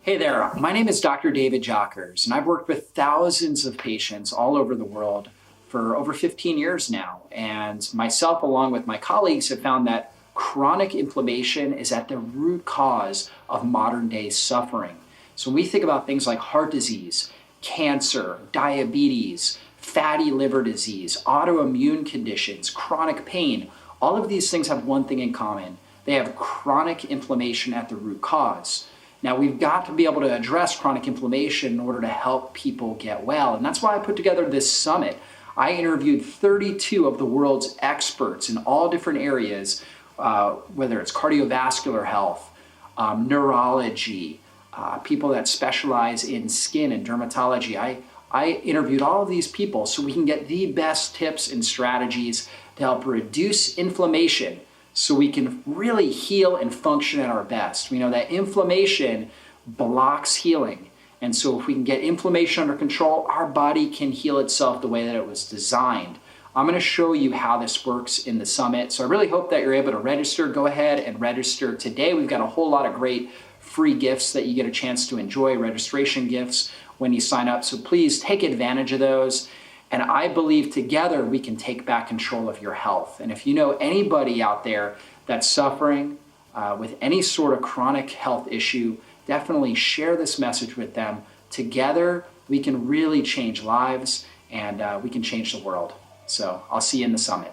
Hey there, my name is Dr. David Jockers, and I've worked with thousands of patients all over the world for over 15 years now. And myself, along with my colleagues, have found that chronic inflammation is at the root cause of modern day suffering. So when we think about things like heart disease, cancer, diabetes, fatty liver disease, autoimmune conditions, chronic pain, all of these things have one thing in common. They have chronic inflammation at the root cause. Now, we've got to be able to address chronic inflammation in order to help people get well. And that's why I put together this summit. I interviewed 32 of the world's experts in all different areas, whether it's cardiovascular health, neurology, people that specialize in skin and dermatology. I interviewed all of these people so we can get the best tips and strategies to help reduce inflammation, so we can really heal and function at our best. We know that inflammation blocks healing. And so if we can get inflammation under control, our body can heal itself the way that it was designed. I'm gonna show you how this works in the summit. So I really hope that you're able to register. Go ahead and register today. We've got a whole lot of great free gifts that you get a chance to enjoy, registration gifts when you sign up. So please take advantage of those. And I believe together we can take back control of your health. And if you know anybody out there that's suffering with any sort of chronic health issue, definitely share this message with them. Together, we can really change lives and we can change the world. So I'll see you in the summit.